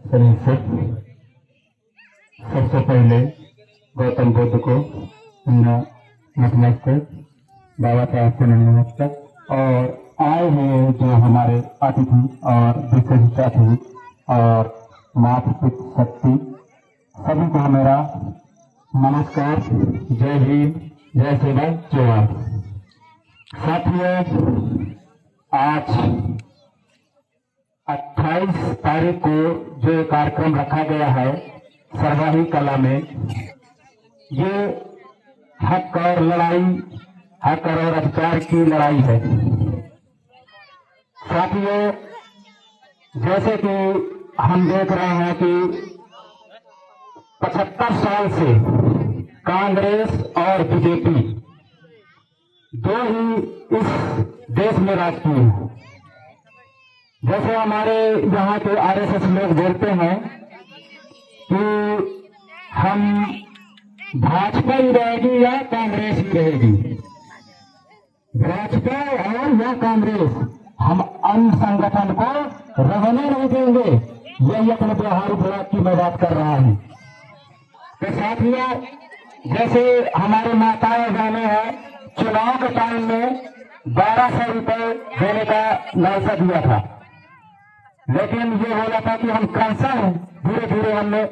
शरीर से सबसे पहले गौतम बुद्ध को नतमस्तक, बाबा साहब को नतमस्तक और आए हुए जो हमारे अतिथि और विशिष्ट अतिथि और मातृशक्ति सभी को मेरा नमस्कार। जय हिंद, जय सेवा जवान। साथियों, आज 28 तारीख को जो कार्यक्रम रखा गया है सरवाही कला में, ये हक और लड़ाई, हक और अधिकार की लड़ाई है। साथियों, जैसे कि हम देख रहे हैं कि 75 साल से कांग्रेस और बीजेपी दो ही इस देश में राज किए हैं। जैसे हमारे यहाँ के आरएसएस लोग बोलते हैं कि हम भाजपा ही रहेगी या कांग्रेस ही रहेगी, भाजपा और या कांग्रेस, हम अन्य संगठन को रहने नहीं देंगे। यही अपने बिहार ब्लॉक की मैं बात कर रहा हूँ। तो साथियों, जैसे हमारे माताएं बहने हैं, चुनाव के टाइम में 1200 रुपए देने का लालसा दिया था, लेकिन ये बोला था कि हम कैंसर हैं, धीरे धीरे हमने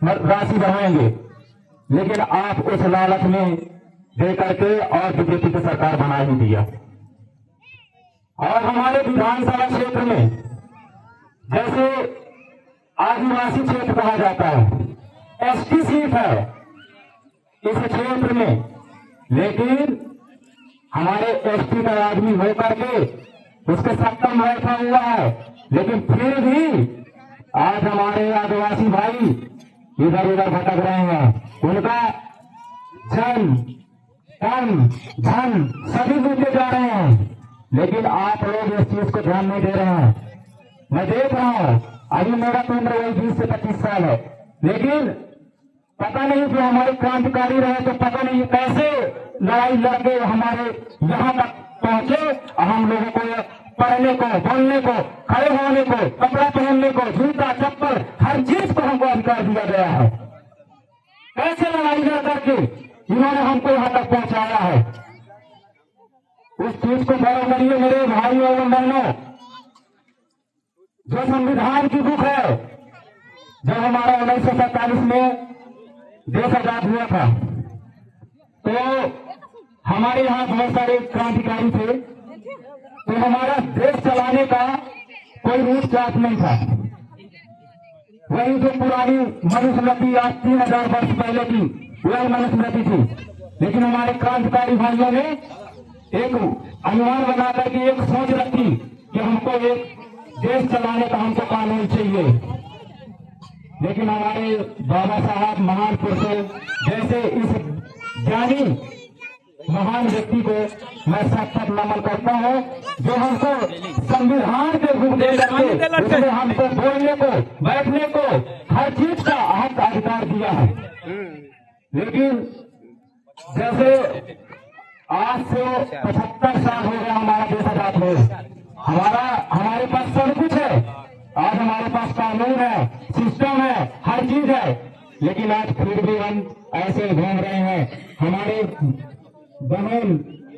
राशि बढ़ाएंगे, लेकिन आप उस लालच में दे करके और बीजेपी की सरकार बना ही दिया। और हमारे विधानसभा क्षेत्र में जैसे आदिवासी क्षेत्र कहा जाता है, एसटी सीट है इस क्षेत्र में, लेकिन हमारे एसटी का आदमी होकर के उसके सत्ता में बैठा हुआ है, लेकिन फिर भी आज हमारे आदिवासी भाई इधर उधर भटक रहे हैं। उनका जन तन धन सभी लूटे जा रहे हैं, लेकिन आप लोग इस चीज को ध्यान नहीं दे रहे हैं। मैं देख रहा हूं, अभी मेरा तो उम्र वही 20 से 25 साल है, लेकिन पता नहीं कि हमारे क्रांतिकारी रहे तो पता नहीं कैसे लड़ाई लड़के हमारे यहाँ तक पहुंचे और हम लोगों को पढ़ने को, बोलने को, खड़े होने को, कपड़ा पहनने को, जूता चप्पल हर चीज को हमको अधिकार दिया गया है। कैसे लड़ाई लड़ करके इन्होंने हमको यहाँ तक पहुंचाया है, उस चीज को गौरव करिए मेरे भाइयों एवं बहनों। जो संविधान की बुक है, जब हमारा 1947 में देश आजाद हुआ था तो हमारे यहाँ बहुत सारे क्रांतिकारी थे, तो हमारा देश चलाने का कोई रूट चार्ट नहीं था। वही जो पुरानी मनुस्मृति आज 3000 वर्ष पहले की वही मनुस्मृति थी, लेकिन हमारे क्रांतिकारी भाइयों ने एक अनुमान बना करके एक सोच रखी कि हमको एक देश चलाने का हमको कानून चाहिए। लेकिन हमारे बाबा साहब महान पुरुष जैसे इस ज्ञानी महान व्यक्ति को मैं साक्षात नमन करता हूँ, जो हमको संविधान के रूप दे करके उसने हमको बोलने को, बैठने को, हर चीज का हक अधिकार दिया है। लेकिन जैसे आज से 75 साल हो गया हमारा देश आजाद हुए, हमारे पास सब कुछ है, आज हमारे पास कानून है, सिस्टम है, हर चीज है, लेकिन आज फिर भी हम ऐसे घूम रहे हैं। हमारे बहन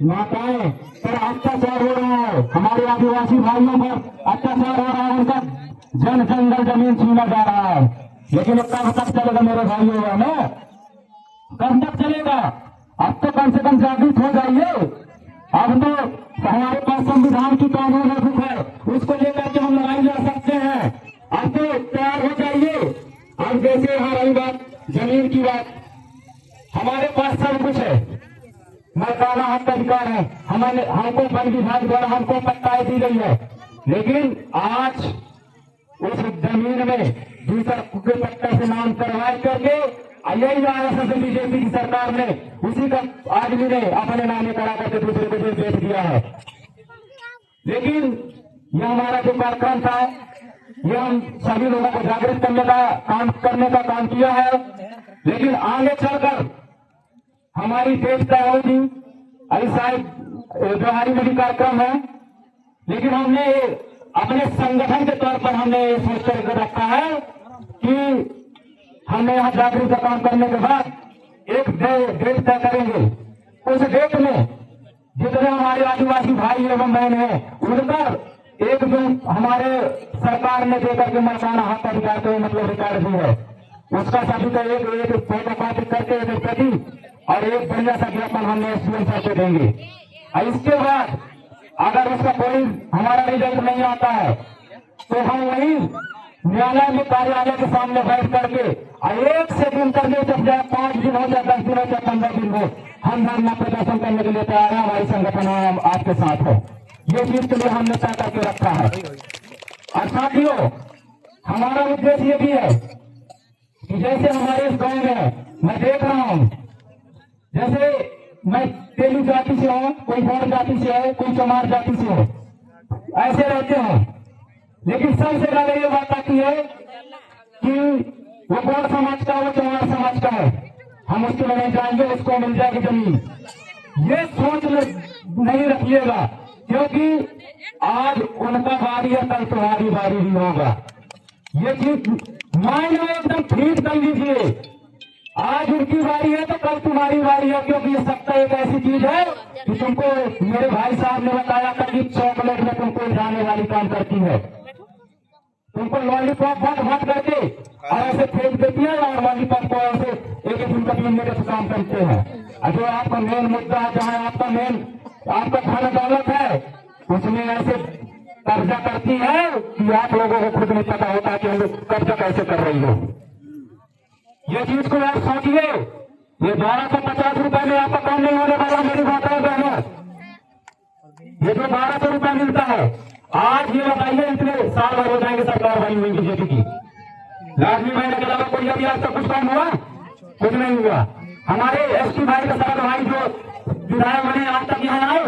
माताएं पर अत्याचार हो रहा है, हमारे आदिवासी भाइयों पर अत्याचार हो रहा है, उनका जंगल जमीन छीना जा रहा है। लेकिन कब तक चलेगा मेरे भाइयों बहनों, कब तक चलेगा? अब तो कम से कम जागृत हो जाइए। अब तो हमारे पास संविधान की कानून बुक है, उसको लेकर के हम लड़ाई लड़ सकते हैं। अब तो तैयार हो जाइए। अब जैसे यहाँ रही बात जमीन की बात, हमारे पास सब कुछ है, मकाना हक अधिकार है, हमको वन विभाग द्वारा हमको पट्टाएं दी गई है, लेकिन आज उस जमीन में दूसरे के पट्टे से नाम करवा करके यही आरएसएस बीजेपी की सरकार ने उसी का आदमी ने अपने नामे करा करके दूसरे को बेच दिया है। लेकिन यह हमारा जो कार्यक्रम था, यह हम सभी लोगों को जागृत करने का काम किया है, लेकिन आगे चलकर हमारी देश तय होगी। अभी शायद बिहारी में भी कार्यक्रम है, लेकिन हमने अपने संगठन के तौर पर हमने सोच कर रखा है कि हमने यहाँ जागरूकता काम करने के बाद एक डेट तय करेंगे। उस डेट में जितने हमारे आदिवासी भाई एवं बहन हैं उनका एक जो हमारे सरकार ने देकर के मरकाना हक अधिकार का मतलब रिकॉर्ड भी है, उसका सभी का एक फोटो कॉपी करके एक प्रति और एक बढ़िया सा ज्ञापन हमने एसडीएम साहब को देंगे। और इसके बाद अगर उसका कोई हमारा रिजल्ट नहीं आता है तो हम वही न्यायालय में कार्यालय के सामने बैठ करके एक से दिन करके जब जाए 5 दिन हो जाए 10 दिन हो जाए 15 दिन हो, हम धरना प्रदर्शन करने के लिए तैयार है। हमारी संगठन आपके साथ है, ये चीज के लिए हमने तय करके रखा है। और साथियों, हमारा उद्देश्य ये भी है कि जैसे हमारे इस गांव में मैं देख रहा हूं, जैसे मैं तेलुगु जाति से हूँ, कोई गौड़ जाति से है, कोई चमार जाति से है, ऐसे रहते हैं। लेकिन सबसे ज्यादा ये बात आती है कि वो गौड़ समाज का, वो चमार समाज का है, हम उसके लिए नहीं जाएंगे, उसको मिल जाएगी जमीन। ये सोच नहीं रखिएगा, क्योंकि आज उनका बारी है, कल तुम्हारी बारी भी होगा। ये चीज माइंड में एकदम ठीक कर लीजिए। आज उनकी बारी है तो कल तुम्हारी बारी है, क्योंकि ये सत्ता एक ऐसी चीज है कि तुमको, मेरे भाई साहब ने बताया था कि चॉकलेट में तुमको जाने वाली काम करती है, तुमको लॉलीपॉप भट करके और ऐसे फेंक देती है और लॉलीपॉप को ऐसे एक दिन का पीने का काम करते हैं। और जो आपका मेन मुद्दा है, जहाँ आपका धन दौलत है, उसमें ऐसे कब्जा करती है कि आप लोगों को खुद नहीं पता होता कि हम लोग कब्जा कैसे कर रही हो। ये चीज को आप सोचिए, ये 1250 रुपए में आपका काम नहीं होने वाला मेरी माताओं बहनों। ये जो 1200 रुपए मिलता है, आज ये बताइए इतने साल भर हो जाएंगे सरकार बनी हुई बीजेपी की, लाजमी महीने के अलावा कोई अभी आज तक कुछ काम हुआ? कुछ नहीं हुआ। हमारे एसटी भाई का सारा भाई जो विधायक बने आज तक यहाँ आए